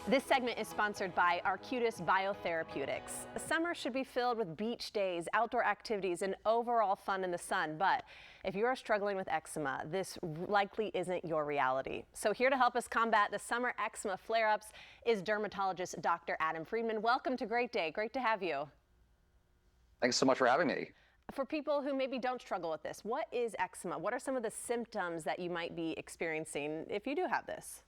This segment is sponsored by Arcutis Biotherapeutics. Summer should be filled with beach days, outdoor activities, and overall fun in the sun. But if you are struggling with eczema, this likely isn't your reality. So here to help us combat the summer eczema flare-ups is dermatologist Dr. Adam Friedman. Welcome to Great Day. Great to have you. Thanks so much for having me. For people who maybe don't struggle with this, what is eczema? What are some of the symptoms that you might be experiencing if you do have this?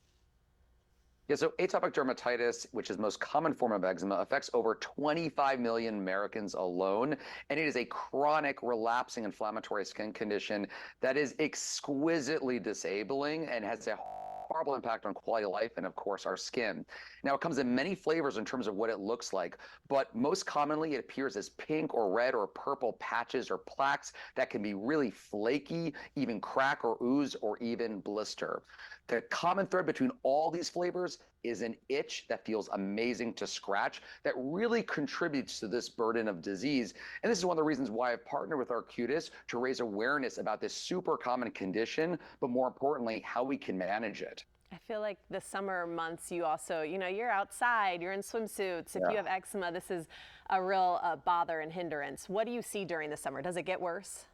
Yeah, so atopic dermatitis, which is the most common form of eczema, affects over 25 million Americans alone. And it is a chronic, relapsing inflammatory skin condition that is exquisitely disabling and has a horrible impact on quality of life and, of course, our skin. Now, it comes in many flavors in terms of what it looks like, but most commonly it appears as pink or red or purple patches or plaques that can be really flaky, even crack or ooze, or even blister. The common thread between all these flavors is an itch that feels amazing to scratch that really contributes to this burden of disease. And this is one of the reasons why I've partnered with Arcutis to raise awareness about this super common condition, but more importantly, how we can manage it. I feel like the summer months, you also, you're outside, you're in swimsuits. If you have eczema, this is a real bother and hindrance. What do you see during the summer? Does it get worse?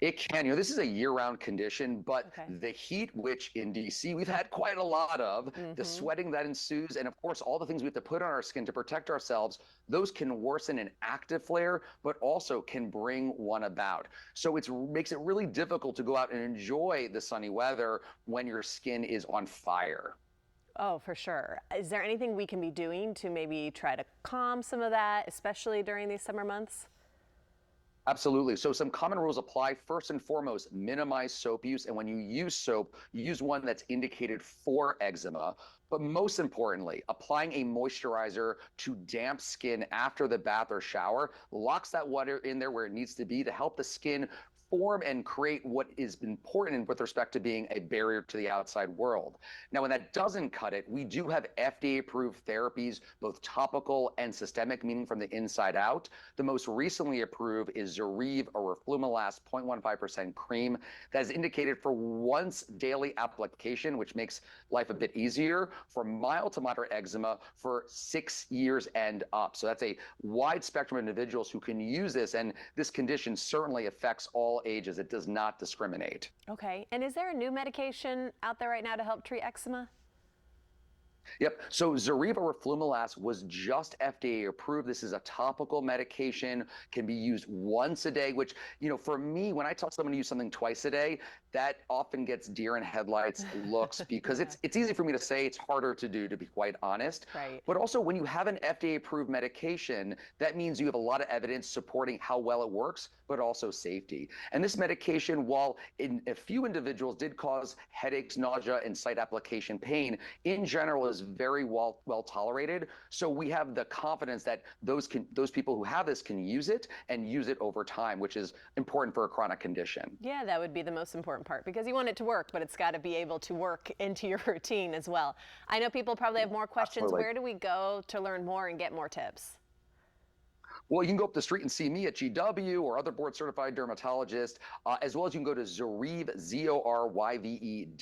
It can. This is a year-round condition, but the heat, which in DC we've had quite a lot of, the sweating that ensues, and of course all the things we have to put on our skin to protect ourselves, those can worsen an active flare, but also can bring one about. So it makes it really difficult to go out and enjoy the sunny weather when your skin is on fire. Oh, for sure. Is there anything we can be doing to maybe try to calm some of that, especially during these summer months? Absolutely. So some common rules apply. First and foremost, minimize soap use. And when you use soap, use one that's indicated for eczema. But most importantly, applying a moisturizer to damp skin after the bath or shower locks that water in there where it needs to be to help the skin form and create what is important with respect to being a barrier to the outside world. Now, when that doesn't cut it, we do have FDA-approved therapies, both topical and systemic, meaning from the inside out. The most recently approved is Zoryve or roflumilast 0.15% cream that is indicated for once daily application, which makes life a bit easier, for mild to moderate eczema for 6 years and up. So that's a wide spectrum of individuals who can use this, and this condition certainly affects all ages. It does not discriminate. Okay. And is there a new medication out there right now to help treat eczema? Yep. So Zoryve or roflumilast was just FDA approved. This is a topical medication, can be used once a day, which, for me, when I tell someone to use something twice a day, that often gets deer in headlights looks because it's easy for me to say, it's harder to do, to be quite honest. Right. But also when you have an FDA approved medication, that means you have a lot of evidence supporting how well it works, but also safety. And this medication, while in a few individuals did cause headaches, nausea, and site application pain, in general is very well tolerated. So we have the confidence that those people who have this can use it and use it over time, which is important for a chronic condition. Yeah, that would be the most important part because you want it to work, but it's got to be able to work into your routine as well. I know people probably have more questions. Absolutely. Where do we go to learn more and get more tips? Well, you can go up the street and see me at GW or other board-certified dermatologists, as well as you can go to Zoryve, ZORYVE.com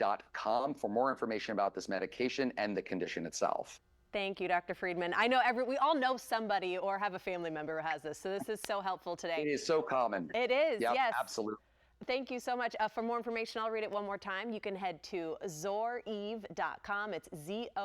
for more information about this medication and the condition itself. Thank you, Dr. Friedman. I know we all know somebody or have a family member who has this, so this is so helpful today. It is so common. It is, yep, yes. Absolutely. Thank you so much. For more information, I'll read it one more time. You can head to zoryve.com. It's ZORYVE.com.